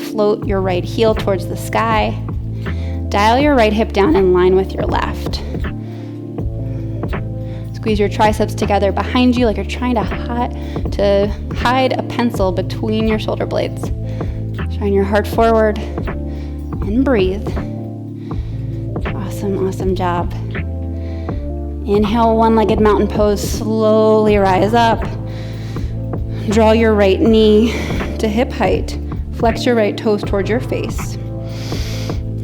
Float your right heel towards the sky. Dial your right hip down in line with your left. Squeeze your triceps together behind you like you're trying to hide a pencil between your shoulder blades. Shine your heart forward and breathe. Awesome, awesome job. Inhale, one-legged mountain pose. Slowly rise up. Draw your right knee to hip height. Flex your right toes towards your face.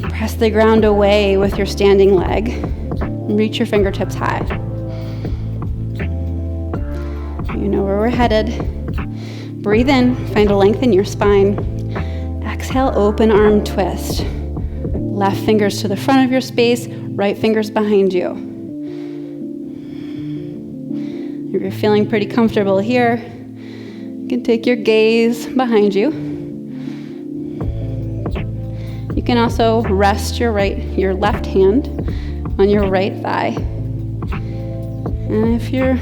Press the ground away with your standing leg. Reach your fingertips high. You know where we're headed. Breathe in, find a length in your spine. Exhale, open arm twist. Left fingers to the front of your space, right fingers behind you. If you're feeling pretty comfortable here, you can take your gaze behind you. You can also rest your left hand on your right thigh. And if you're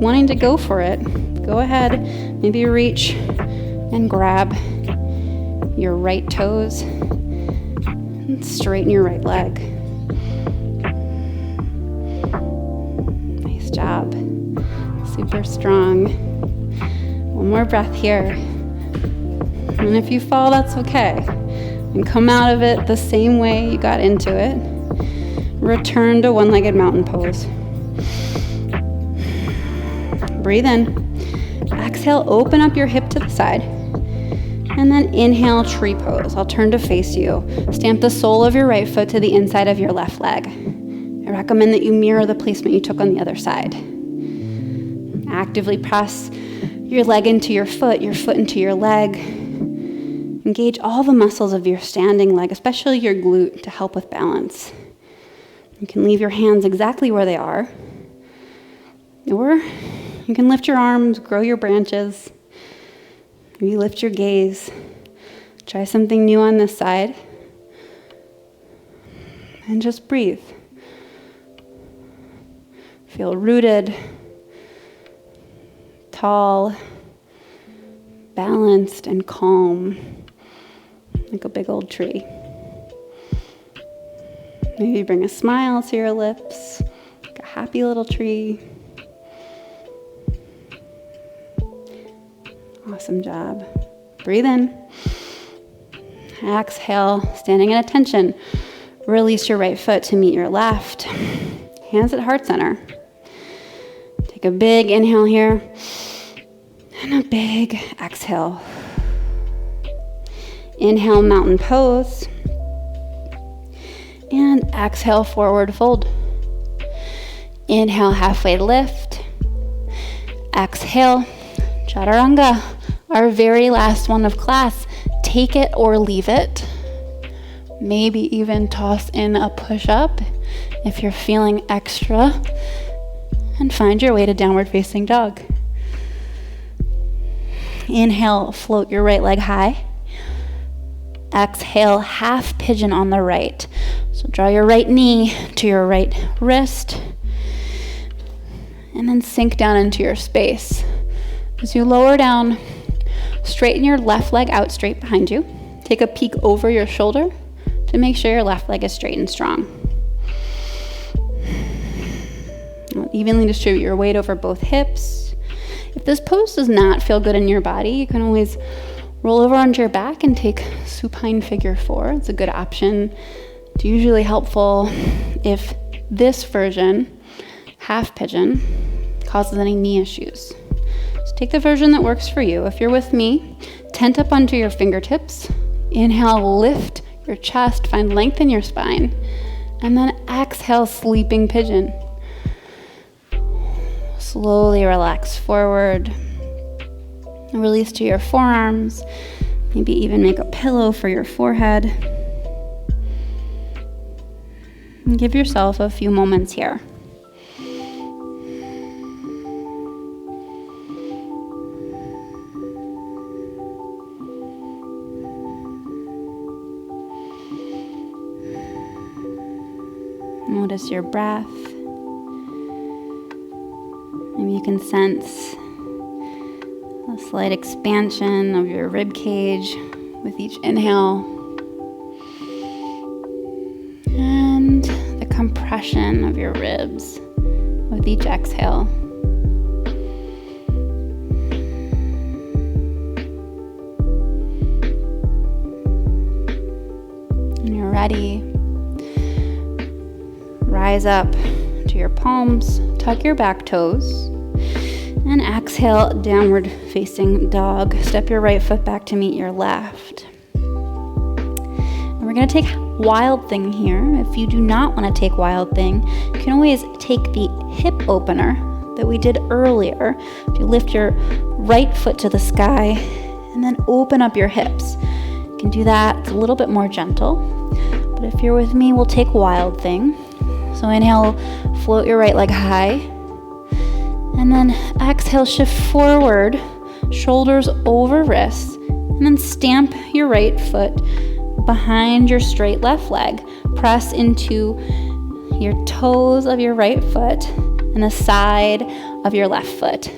wanting to go for it, go ahead, maybe reach and grab your right toes and straighten your right leg. Nice job. Super strong. One more breath here. And if you fall, that's okay. And come out of it the same way you got into it. Return to one-legged mountain pose. Breathe in. Exhale, open up your hip to the side. And then inhale, tree pose. I'll turn to face you. Stamp the sole of your right foot to the inside of your left leg. I recommend that you mirror the placement you took on the other side. Actively press your leg into your foot into your leg. Engage all the muscles of your standing leg, especially your glute, to help with balance. You can leave your hands exactly where they are. Or you can lift your arms, grow your branches. Maybe lift your gaze. Try something new on this side. And just breathe. Feel rooted, tall, balanced, and calm, like a big old tree. Maybe bring a smile to your lips, like a happy little tree. Awesome job. Breathe in. Exhale, standing at attention. Release your right foot to meet your left. Hands at heart center. Take a big inhale here and a big exhale. Inhale, mountain pose. And exhale, forward fold. Inhale, halfway lift. Exhale, chaturanga, our very last one of class. Take it or leave it. Maybe even toss in a push-up if you're feeling extra. And find your way to downward facing dog. Inhale, float your right leg high. Exhale, half pigeon on the right. So draw your right knee to your right wrist. And then sink down into your space. As you lower down, straighten your left leg out straight behind you. Take a peek over your shoulder to make sure your left leg is straight and strong. Evenly distribute your weight over both hips. If this pose does not feel good in your body, you can always roll over onto your back and take supine figure 4. It's a good option. It's usually helpful if this version, half pigeon, causes any knee issues. So take the version that works for you. If you're with me, tent up onto your fingertips. Inhale, lift your chest, find length in your spine. And then exhale, sleeping pigeon. Slowly relax forward. Release to your forearms. Maybe even make a pillow for your forehead. And give yourself a few moments here. Notice your breath. Maybe you can sense a slight expansion of your rib cage with each inhale, and the compression of your ribs with each exhale. When you're ready, rise up to your palms, tuck your back toes, and exhale, downward facing dog. Step your right foot back to meet your left. And we're gonna take wild thing here. If you do not wanna take wild thing, you can always take the hip opener that we did earlier. If you lift your right foot to the sky and then open up your hips. You can do that, it's a little bit more gentle. But if you're with me, we'll take wild thing. So inhale, float your right leg high. And then exhale, shift forward, shoulders over wrists. And then stamp your right foot behind your straight left leg. Press into your toes of your right foot and the side of your left foot.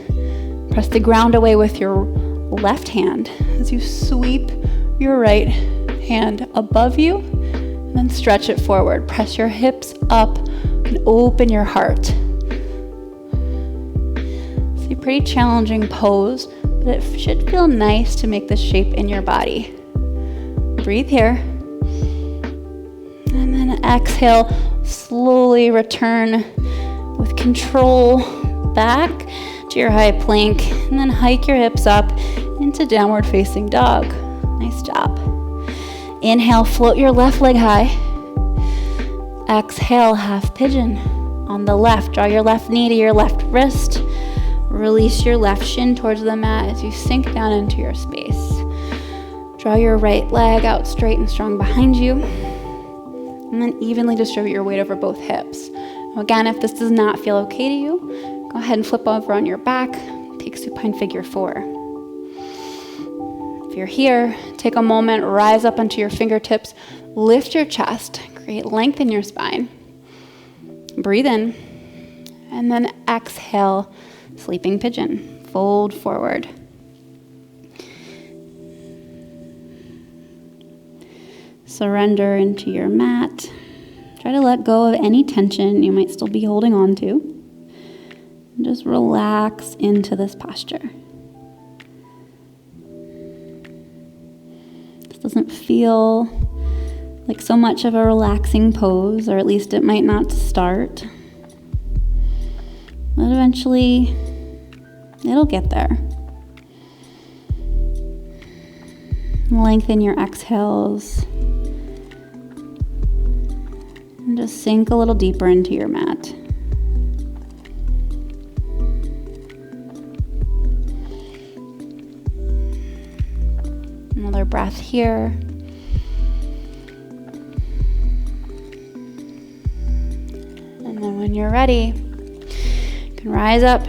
Press the ground away with your left hand as you sweep your right hand above you. And then stretch it forward. Press your hips up and open your heart. It's a pretty challenging pose, but it should feel nice to make this shape in your body. Breathe here. And then exhale, slowly return with control back to your high plank, and then hike your hips up into downward facing dog. Nice job. Inhale, float your left leg high. Exhale, half pigeon. On the left, draw your left knee to your left wrist. Release your left shin towards the mat as you sink down into your space. Draw your right leg out straight and strong behind you. And then evenly distribute your weight over both hips. Now again, if this does not feel okay to you, go ahead and flip over on your back. Take supine figure 4. If you're here, take a moment, rise up onto your fingertips, lift your chest, create length in your spine. Breathe in, and then exhale, sleeping pigeon. Fold forward. Surrender into your mat. Try to let go of any tension you might still be holding on to. And just relax into this posture. This doesn't feel like so much of a relaxing pose, or at least it might not to start. But eventually, it'll get there. Lengthen your exhales. And just sink a little deeper into your mat. Another breath here. And then when you're ready, you can rise up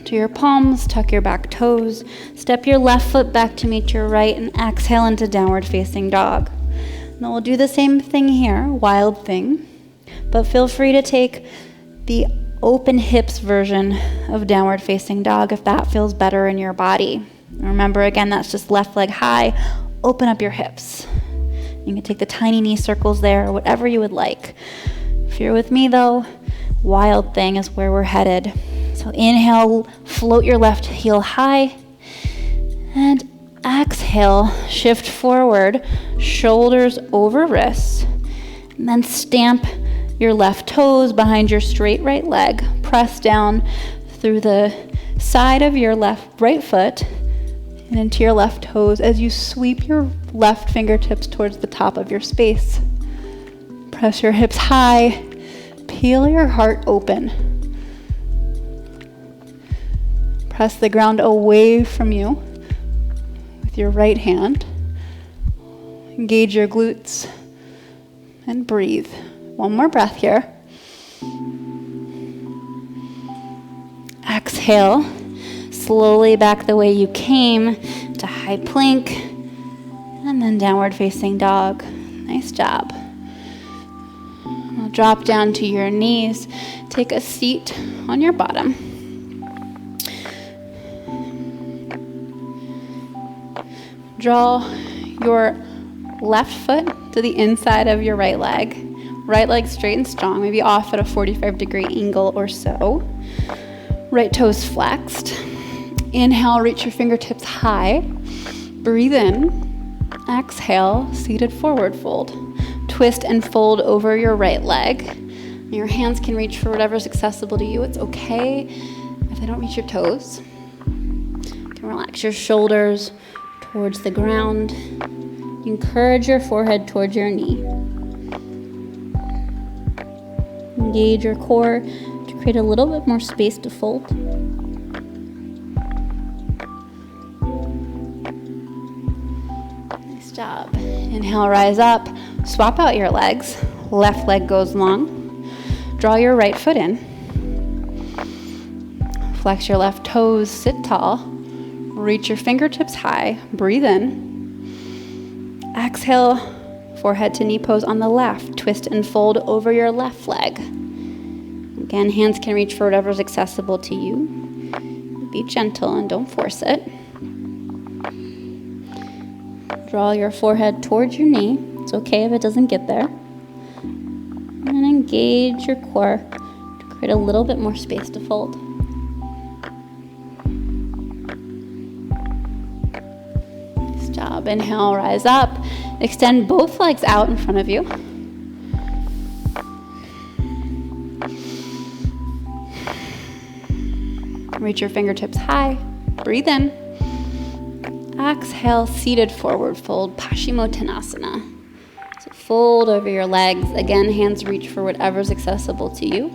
to your palms, tuck your back toes, step your left foot back to meet your right, and exhale into downward facing dog. And then we'll do the same thing here, wild thing, but feel free to take the open hips version of downward facing dog if that feels better in your body. Remember, again, that's just left leg high, open up your hips. You can take the tiny knee circles there, whatever you would like. If you're with me though, wild thing is where we're headed. So inhale, float your left heel high, and exhale, shift forward, shoulders over wrists, and then stamp your left toes behind your straight right leg. Press down through the side of your right foot and into your left toes as you sweep your left fingertips towards the top of your space. Press your hips high, peel your heart open. Press the ground away from you with your right hand. Engage your glutes and breathe. One more breath here. Exhale. Slowly back the way you came to high plank and then downward facing dog. Nice job. Now drop down to your knees. Take a seat on your bottom. Draw your left foot to the inside of your right leg. Right leg straight and strong, maybe off at a 45-degree angle or so. Right toes flexed. Inhale, reach your fingertips high. Breathe in. Exhale, seated forward fold. Twist and fold over your right leg. Your hands can reach for whatever's accessible to you. It's okay if they don't reach your toes. You can relax your shoulders towards the ground. Encourage your forehead towards your knee. Engage your core to create a little bit more space to fold. Nice job. Inhale, rise up. Swap out your legs. Left leg goes long. Draw your right foot in. Flex your left toes, sit tall. Reach your fingertips high. Breathe in. Exhale, forehead to knee pose on the left. Twist and fold over your left leg. Again, hands can reach for whatever's accessible to you. Be gentle and don't force it. Draw your forehead towards your knee. It's okay if it doesn't get there. And engage your core to create a little bit more space to fold. Nice job. Inhale, rise up. Extend both legs out in front of you. Reach your fingertips high. Breathe in. Exhale, seated forward fold, Paschimottanasana. So fold over your legs. Again, hands reach for whatever's accessible to you.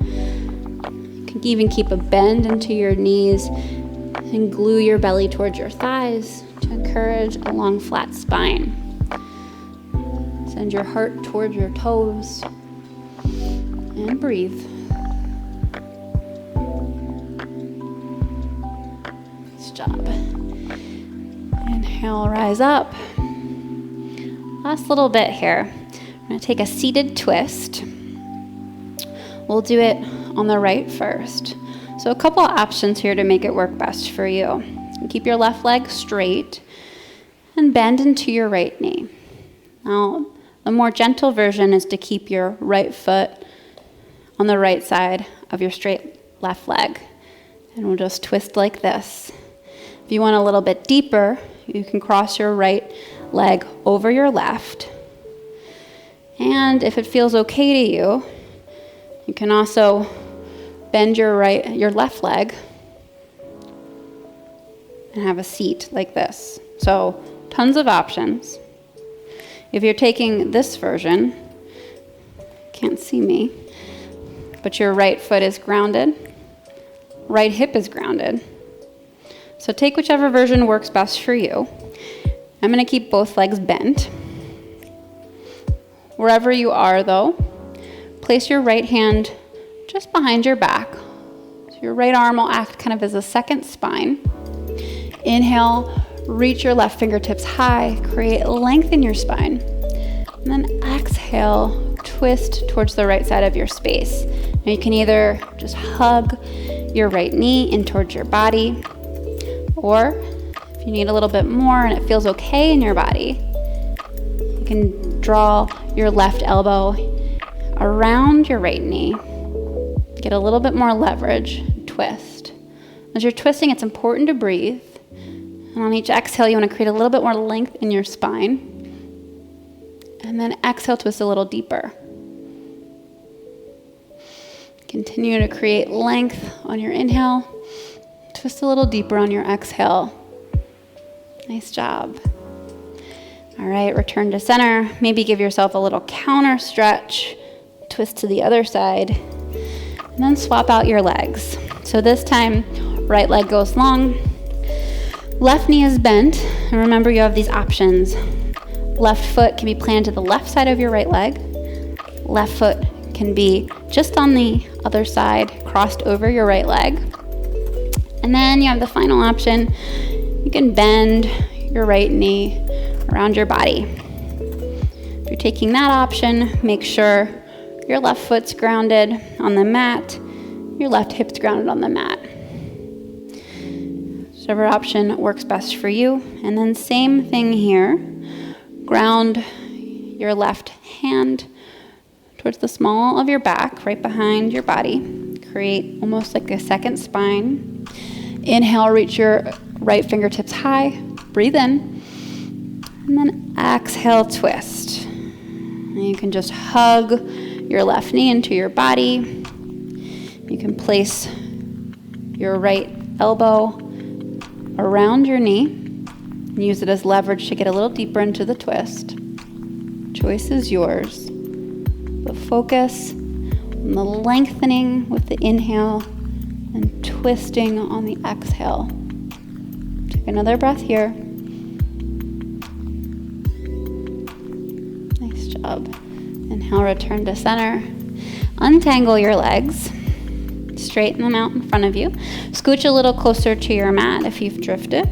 You can even keep a bend into your knees and glue your belly towards your thighs to encourage a long, flat spine. Send your heart towards your toes and breathe. Nice job. Inhale, rise up. Last little bit here. I'm going to take a seated twist. We'll do it on the right first. So a couple of options here to make it work best for you. Keep your left leg straight and bend into your right knee. Now, the more gentle version is to keep your right foot on the right side of your straight left leg. And we'll just twist like this. If you want a little bit deeper, you can cross your right leg over your left. And if it feels okay to you, you can also bend your left leg and have a seat like this. So tons of options. If you're taking this version, can't see me, but your right foot is grounded, right hip is grounded. So take whichever version works best for you. I'm going to keep both legs bent. Wherever you are, though, place your right hand just behind your back. So your right arm will act kind of as a second spine. Inhale, reach your left fingertips high, create length in your spine. And then exhale, twist towards the right side of your space. Now you can either just hug your right knee in towards your body, or if you need a little bit more and it feels okay in your body, you can draw your left elbow around your right knee. Get a little bit more leverage, twist. As you're twisting, it's important to breathe. And on each exhale, you want to create a little bit more length in your spine. And then exhale, twist a little deeper. Continue to create length on your inhale. Twist a little deeper on your exhale. Nice job. All right, return to center. Maybe give yourself a little counter stretch. Twist to the other side. And then swap out your legs. So this time, Right leg goes long. Left knee is bent. And remember, you have these options. Left foot can be planted to the left side of your right leg. Left foot can be just on the other side, crossed over your right leg. And then you have the final option. You can bend your right knee around your body. If you're taking that option, make sure your left foot's grounded on the mat, your left hip's grounded on the mat. Whichever option works best for you. And then same thing here. Ground your left hand towards the small of your back, right behind your body. Create almost like a second spine. Inhale, reach your right fingertips high. Breathe in. And then exhale, twist. And you can just hug your left knee into your body. You can place your right elbow around your knee and use it as leverage to get a little deeper into the twist. Choice is yours. But focus on the lengthening with the inhale and twisting on the exhale. Take another breath here. Nice job. Inhale, return to center. Untangle your legs. Straighten them out in front of you. Scooch a little closer to your mat if you've drifted.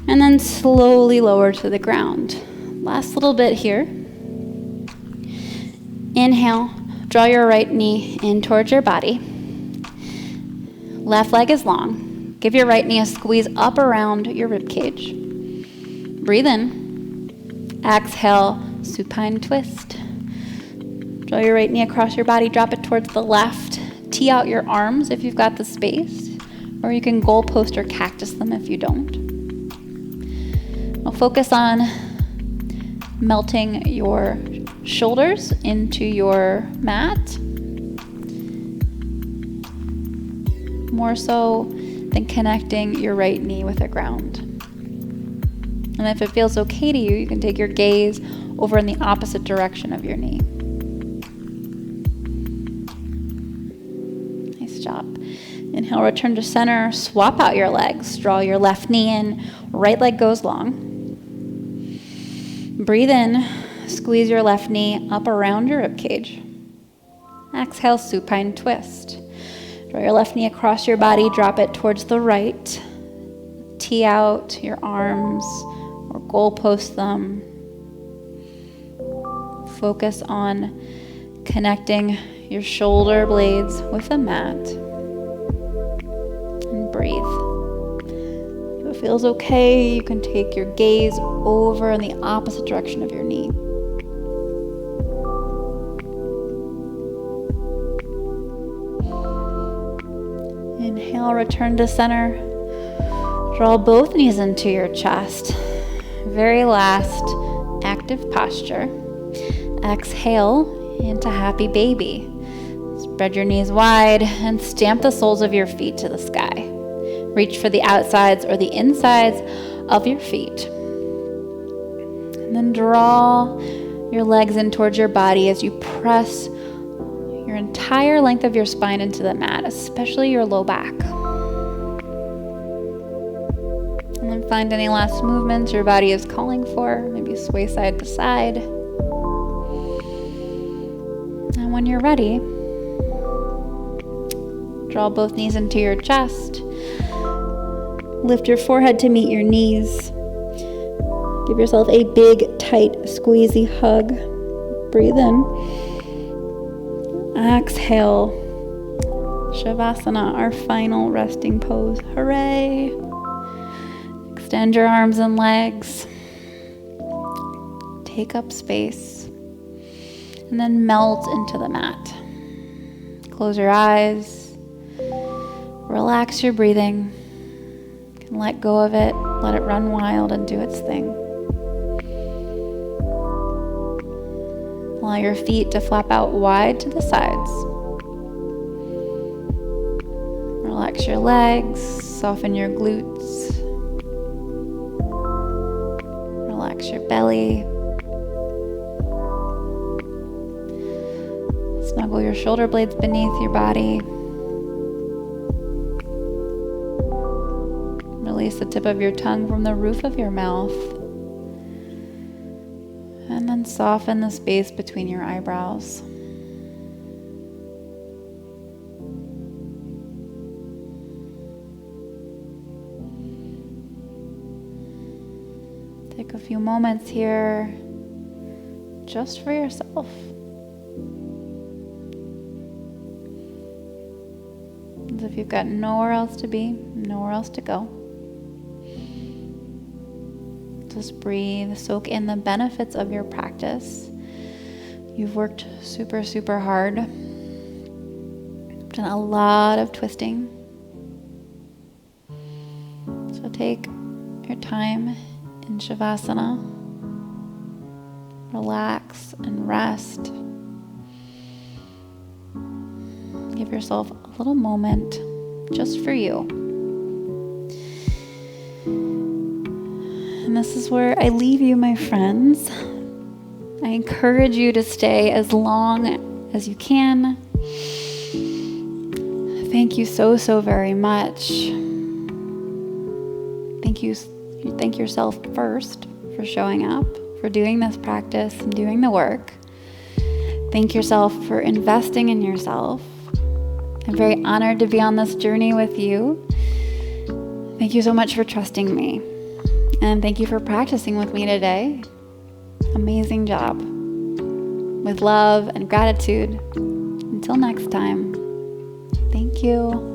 And then slowly lower to the ground. Last little bit here. Inhale, draw your right knee in towards your body. Left leg is long. Give your right knee a squeeze up around your rib cage. Breathe in. Exhale, supine twist. Draw your right knee across your body, drop it towards the left. Tee out your arms if you've got the space, or you can goalpost or cactus them if you don't. We'll focus on melting your shoulders into your mat, more so than connecting your right knee with the ground. And if it feels okay to you, you can take your gaze over in the opposite direction of your knee. Nice job. Inhale, return to center, swap out your legs, draw your left knee in, right leg goes long. Breathe in, squeeze your left knee up around your ribcage. Exhale, supine twist. Draw your left knee across your body, drop it towards the right. Tee out your arms or goalpost them. Focus on connecting your shoulder blades with the mat. And breathe. If it feels okay, you can take your gaze over in the opposite direction of your knee. Inhale, return to center. Draw both knees into your chest. Very last active posture. Exhale into happy baby. Spread your knees wide and stamp the soles of your feet to the sky. Reach for the outsides or the insides of your feet. And then draw your legs in towards your body as you press your entire length of your spine into the mat, especially your low back. And then find any last movements your body is calling for. Maybe sway side to side. And when you're ready, draw both knees into your chest. Lift your forehead to meet your knees. Give yourself a big, tight, squeezy hug. Breathe in. Exhale. Shavasana, our final resting pose. Hooray! Extend your arms and legs. Take up space. And then melt into the mat. Close your eyes. Relax your breathing. You can let go of it. Let it run wild and do its thing. Allow your feet to flap out wide to the sides. Relax your legs, soften your glutes. Relax your belly. Snuggle your shoulder blades beneath your body. Release the tip of your tongue from the roof of your mouth. And then soften the space between your eyebrows. Take a few moments here just for yourself. As if you've got nowhere else to be, nowhere else to go. Just breathe, soak in the benefits of your practice. You've worked super, super hard. Done a lot of twisting. So take your time in Shavasana. Relax and rest. Give yourself a little moment just for you. And this is where I leave you, my friends. I encourage you to stay as long as you can. Thank you so, so very much. Thank yourself first for showing up, for doing this practice and doing the work. Thank yourself for investing in yourself. I'm very honored to be on this journey with you. Thank you so much for trusting me. And thank you for practicing with me today. Amazing job. With love and gratitude. Until next time. Thank you.